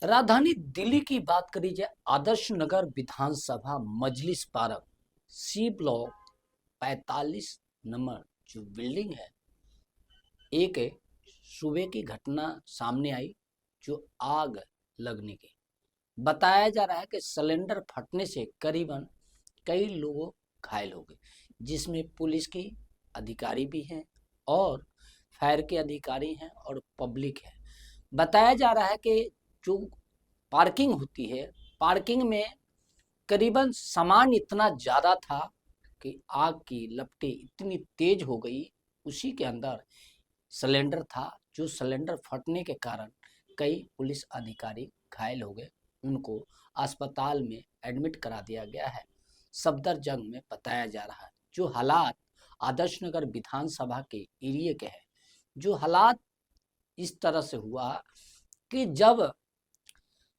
राजधानी दिल्ली की बात करी जाए, आदर्श नगर विधानसभा मजलिस पार्क सी ब्लॉक 45 नंबर जो बिल्डिंग है, एक सुबह की घटना सामने आई जो आग लगने की बताया जा रहा है कि सिलेंडर फटने से करीबन कई लोग घायल हो गए, जिसमें पुलिस की अधिकारी भी हैं और फायर के अधिकारी हैं और पब्लिक है। बताया जा रहा है कि जो पार्किंग होती है, पार्किंग में करीबन सामान इतना ज़्यादा था कि आग की लपटें इतनी तेज हो गई, उसी के अंदर सिलेंडर था, जो सिलेंडर फटने के कारण कई पुलिस अधिकारी घायल हो गए। उनको अस्पताल में एडमिट करा दिया गया है, सफदरजंग में बताया जा रहा है। जो हालात आदर्श नगर विधानसभा के एरिए के हैं, जो हालात इस तरह से हुआ कि जब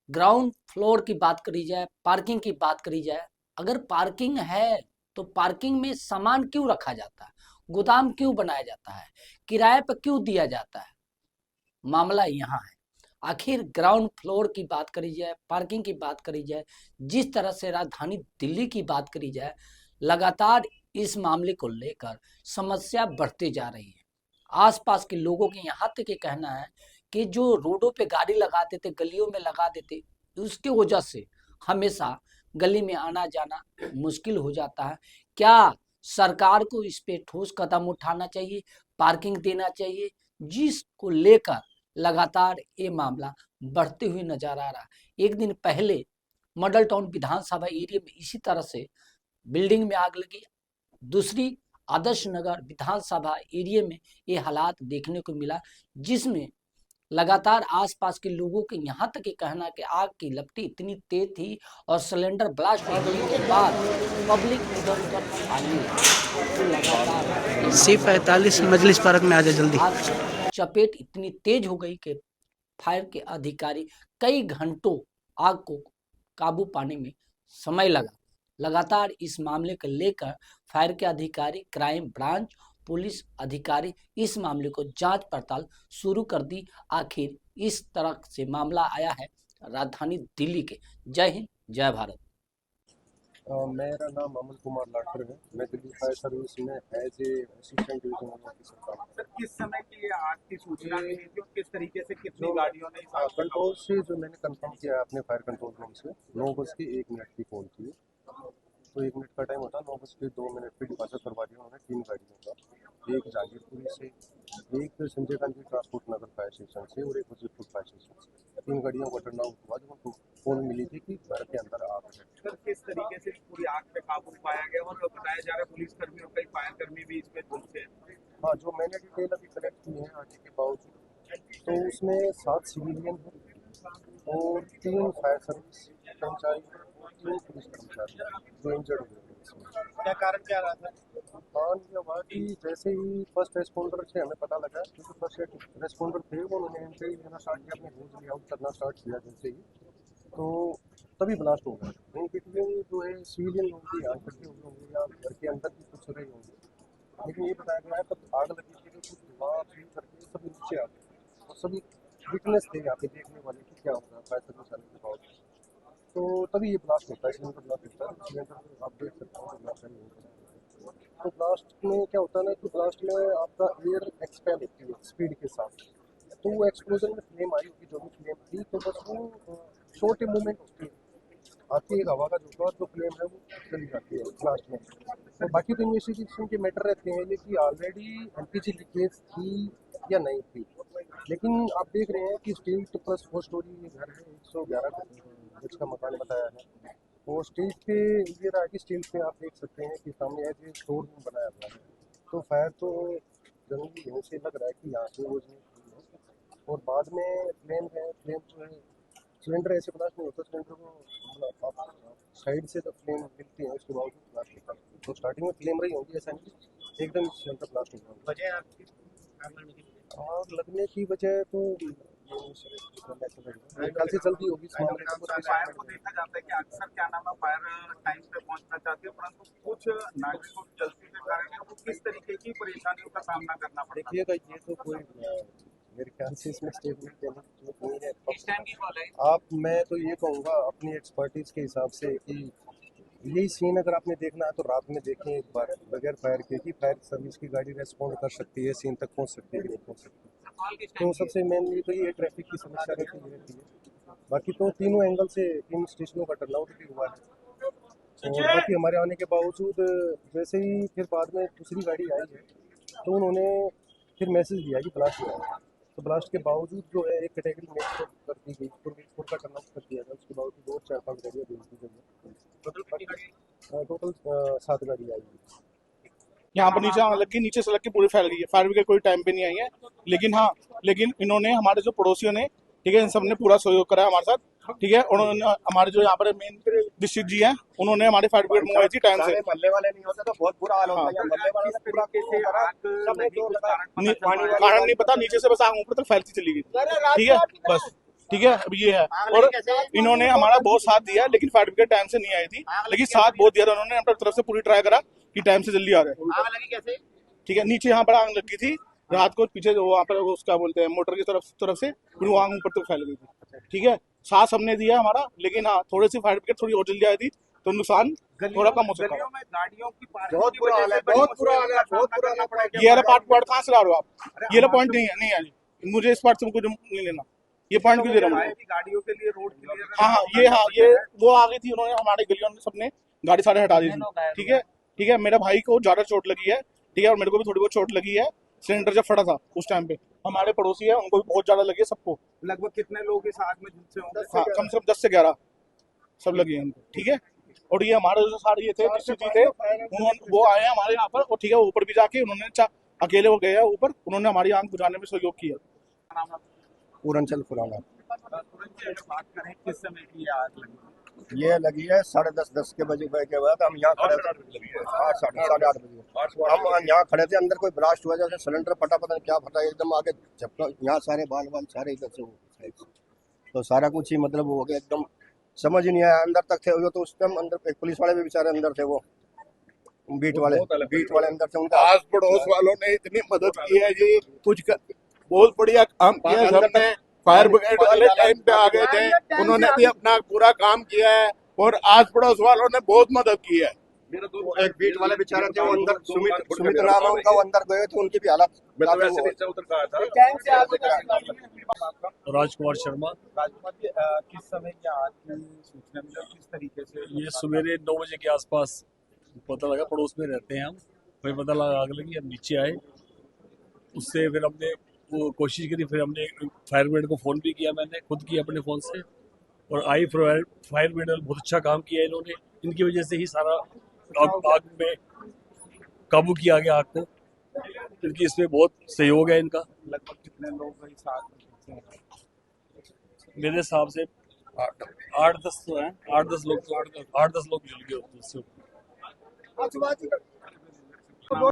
ग्राउंड फ्लोर की बात करी जाए, पार्किंग की बात करी जाए, अगर पार्किंग है तो पार्किंग में सामान क्यों रखा जाता है, गोदाम क्यों बनाया जाता है, किराए पर क्यों दिया जाता है? मामला यहाँ है। आखिर ग्राउंड फ्लोर की बात करी जाए, पार्किंग की बात करी जाए, जिस तरह से राजधानी दिल्ली की बात करी जाए, लगातार इस मामले को लेकर समस्या बढ़ती जा रही है। आसपास के लोगों के यहाँ तक ये कहना है कि जो रोडों पे गाड़ी लगा देते, गलियों में लगा देते, उसके वजह से हमेशा गली में आना जाना मुश्किल हो जाता है। क्या सरकार को इस पे ठोस कदम उठाना चाहिए, पार्किंग देना चाहिए, जिसको लेकर लगातार ये मामला बढ़ते हुए नजर आ रहा है। एक दिन पहले मॉडल टाउन विधानसभा एरिया में इसी तरह से बिल्डिंग में आग लगी। दूसरी आदर्श नगर विधानसभा एरिया में ये हालात देखने को मिला, जिसमें लगातार आसपास के लोगों के यहाँ तक ये कहना कि आग की लपटी इतनी तेज थी और सिलेंडर ब्लास्ट होने के बाद पब्लिक उधर उधर भागने लगी। तो लगातार C45 मजलिस पार्क में आ जाए जल्दी। आग की चपेट इतनी तेज हो गई कि फायर के अधिकारी कई घंटों आग को काबू पाने में समय लगा। लगातार इस मामले को लेकर फायर के अधिकारी, क्राइम ब्रांच पुलिस अधिकारी इस मामले को जांच पड़ताल शुरू कर दी। आखिर इस तरह से मामला आया है राजधानी दिल्ली के। जय हिंद, जय भारत। मेरा नाम अमन कुमार लाठर है। मैं दिल्ली फायर सर्विस में as a assistant divisional officer काम करता सर, किस समय की ये आग की सूचना ये मिली थी और किस तरीके से कितनी जो गाड़ियों ने इस आग को कंट्रोल से जो मैंने कंफर्म किया है अपने फायर कंट्रोल रूम से 9:01 की फ़ोन थी। तो 1 मिनट का टाइम होता है, 9:02 पे डिपार्चर करवा दिया उन्होंने 3 गाड़ियों का, एक जहांगीरपुरी से, एक संजय गांधी ट्रांसपोर्ट नगर फायर स्टेशन से और एक वजीरपुर फायर स्टेशन से। 3 गाड़ियों का टर्न आउट हुआ जब उनको फ़ोन मिली थी कि घर के अंदर आग है। सर, किस तरीके से इस पूरी आग पे काबू पाया गया और बताया जा रहा है पुलिस कर्मी और कई फायर कर्मी भी इसमें घुसे हैं। हाँ, जो मैंने डिटेल अभी कलेक्ट की है आगे के बावजूद, तो उसमें 7 सिविलियन हैं और 3 फायर सर्विस कर्मचारी, 3 पुलिस कर्मचारी जो इंजर्ड हुए हैं इसमें। क्या कारण क्या रहा था? हाँ, ये हुआ कि जैसे ही फर्स्ट रेस्पॉन्डर से हमें पता लगा, क्योंकि फर्स्ट रेस्पॉन्डर थे वो उन्होंने एंट्री लेना स्टार्ट किया, अपने यूज लेआउट करना स्टार्ट किया जैसे ही, तो तभी ब्लास्ट हो गया। इन बिटवीन जो है सिविलियन लोग भी यहाँ इकट्ठे हुए होंगे या घर के अंदर भी कुछ रहे होंगे, लेकिन ये बताया गया है तब आग लगी थी तो कुछ धुआं फील करके सब नीचे आ गए और सभी विटनेस थे यहाँ पे देखने वाले कि क्या होगा फायर सर्विस आने के बाद। तो तभी ये ब्लास्ट होता है, सिलेंडर ब्लास्ट होता है। सिलेंडर आप देख सकते हो ब्लास्ट नहीं होता है। तो ब्लास्ट में क्या होता है ना कि ब्लास्ट में आपका एयर एक्सपेल होती है स्पीड के साथ, तो वो एक्सप्लोजन में फ्लेम आई होगी, जो भी फ्लेम थी, तो बस वो छोटे मूवमेंट होती है, आती है हवा का झोंका और जो फ्लेम है वो चली जाती है ब्लास्ट में। तो बाकी तो इन्वेस्टिगेशन के मैटर रहते हैं ये कि ऑलरेडी एलपीजी लीकेज थी या नहीं थी, लेकिन आप देख रहे हैं कि स्टील प्लस 4 स्टोरी घर है, 111 गज का मकान बताया है। वो स्टील पे ये रहा कि स्टील पे आप देख सकते हैं कि सामने एज ए स्टोर रूम बनाया हुआ है, तो फायर तो जरूरी है, से लग रहा है कि यहाँ से वो और बाद में फ्लेम है, फ्लेम जो है सिलेंडर ऐसे ब्लास्ट नहीं होता, सिलेंडर को मतलब आप साइड से जब फ्लेम मिलती है उसके बावजूद ब्लास्ट होता है। तो स्टार्टिंग में फ्लेम रही होगी, ऐसा नहीं एकदम सिलेंडर ब्लास्ट होगा। वजह आपकी आग लगने की? आग लगने की वजह तो मेरे ख्याल से जल्दी होगी इस मामले का कुछ फायर को देखा जाता है कि अक्सर क्या नाम है फायर टाइम पे पहुंचना चाहती है, परंतु कुछ नागरिकों की जल्दी के कारण वो किस तरीके की परेशानियों का सामना करना पड़ता है। देखिएगा, ये तो कोई मेरे ख्याल से इसमें स्टेटमेंट देने की जरूरत नहीं है। किस टाइम की कॉल है? मैं तो ये कहूँगा अपनी एक्सपर्टीज के हिसाब से कि यही सीन अगर आपने देखना है तो रात में देखें एक बार, बगैर फायर के कि फायर सर्विस की गाड़ी रेस्पॉन्ड कर सकती है, सीन तक पहुंच सकती है, नहीं पहुंच सकती। कॉल किस तो टाइम? सबसे मेनली तो ये ट्रैफिक की समस्या रहती है। बाकी तो तीनों एंगल से इन स्टेशनों का टर्नआउट भी हुआ है, और बाकी हमारे आने के बावजूद जैसे ही फिर बाद में दूसरी गाड़ी आई है तो उन्होंने फिर मैसेज दिया कि ब्लास्ट हुआ है। तो ब्लास्ट के बावजूद जो है एक कैटेगरी मेक कर दी गई, फिर का टर्नआउट कर दिया गया। उसके बावजूद और 4-5 गाड़ियाँ भेज दी गई। टोटल 7 गाड़ी आई है। यहाँ पर नीचे आग लगी, नीचे से लग के पूरी फैल गई है। फायर ब्रिगेड कोई टाइम पे नहीं आई है, लेकिन इन्होंने हमारे जो पड़ोसियों ने, ठीक है, इन सब ने पूरा सहयोग करा हमारे साथ, ठीक है। उन्होंने हमारे जो यहाँ पर मेन डिस्ट्रिक्ट जी हैं, उन्होंने हमारी फायर ब्रिगेड मंगवाई थी टाइम से। मल्ले वाले नहीं होते तो बहुत बुरा हाल होता है। मल्ले वाले ने पूरा से आग सबने लगी, जो कुछ लगा कारण कारण नहीं पता, नीचे से बस आग ऊपर तक फैलती चली गई, ठीक है, बस, ठीक है। अब ये है, और इन्होंने हमारा बहुत साथ दिया, लेकिन फायर ब्रिगेड टाइम से नहीं आई थी, लेकिन साथ बहुत दिया उन्होंने। अपनी तरफ से पूरी ट्राई करा कि टाइम से जल्दी आ जाए, आग लगी कैसे? ठीक है। नीचे यहाँ पर आग लगी थी रात को, पीछे वहाँ पर उसका बोलते हैं मोटर की तरफ से फिर वो आग ऊपर तक फैल गई थी, ठीक है। साथ सबने दिया हमारा, लेकिन हाँ, थोड़ी सी फायर ब्रिगेड थोड़ी और जल्दी आई थी तो नुकसान थोड़ा कम हो सकता गलियों है। में गाड़ियों की पार्किंग बहुत की बुरा वजह हाल से है, बड़ी बहुत बुरा मुश्किल हाल है, का बहुत सामना बुरा करना हाल है। पड़ेगा। ये वाला पार्ट कहाँ से ला रहे हो आप? ये वाला पॉइंट नहीं है जी, मुझे इस पार्ट से कुछ नहीं लेना। ये पॉइंट क्यों दे रहा हूँ? गाड़ियों के लिए रोड क्लियर। हाँ, ये वो आ गई थी, उन्होंने हमारे गलियों में सबने गाड़ी सारे हटा दी थी, ठीक है, ठीक है। मेरे भाई को ज्यादा चोट लगी है, ठीक है, और मेरे को भी थोड़ी बहुत चोट लगी है। सिलेंडर जब फटा था उस टाइम पे, हमारे पड़ोसी है, उनको भी बहुत ज्यादा लगी है सबको। लगभग कितने लोग इस आग में झुलसे होंगे? हाँ, कम से कम 10 से 11 सब लगे हैं उनको, ठीक है। और ये हमारे जो सारे ये थे डिस्ट्रिक्ट जी थे, उन्होंने वो आए हैं हमारे यहाँ पर, और ठीक है, ऊपर भी जाके उन्होंने अकेले वो गए हैं ऊपर, उन्होंने हमारी आग बुझाने में सहयोग किया। पूरनचल खुराना। बात करें किस समय की ये आग लगी? ये लगी है 10:30 के बजे के बाद। हम यहाँ खड़े थे 8:30 बजे। हम यहाँ खड़े थे, अंदर कोई ब्लास्ट हुआ, जैसे सिलेंडर फटा, पता नहीं क्या फटा, एकदम आगे झपका। यहाँ सारे बाल सारे इधर से वो, तो सारा कुछ ही मतलब हो गया, एकदम समझ ही नहीं आया। अंदर तक थे वो, तो उस टाइम अंदर एक पुलिस वाले भी बेचारे अंदर थे, वो बीट वाले अंदर थे। उनका आस पड़ोस वालों ने इतनी मदद की है जी, बहुत बढ़िया काम किया सबने। फायर ब्रिगेड वाले टाइम पे आ गए थे, उन्होंने भी अपना पूरा काम किया है, और आस पड़ोस वालों ने बहुत मदद की है। एक बीट वाले बेचारे थे, वो अंदर सुमित नाम है उनका, वो अंदर गए थे, उनकी भी हालत राजकुमार शर्मा। राजकुमार जी, किस समय की आग की सूचना मिली और किस तरीके से? ये सवेरे 9 बजे के आसपास पता लगा, पड़ोस में रहते हैं हम, हमें पता लगा आग लगी, हम नीचे आए। उससे फिर हमने वो कोशिश करी, फिर हमने फायर ब्रिगेड को फ़ोन भी किया, मैंने खुद किया अपने फ़ोन से, और फायर ब्रिगेड बहुत अच्छा काम किया इन्होंने। इनकी वजह से ही सारा आग में काबू किया गया आग को, क्योंकि इसमें बहुत सहयोग है इनका। लगभग कितने लोग इस आग में झुलसे हैं? मेरे हिसाब से 8-10 तो हैं, 8-10 लोग जल गए उससे।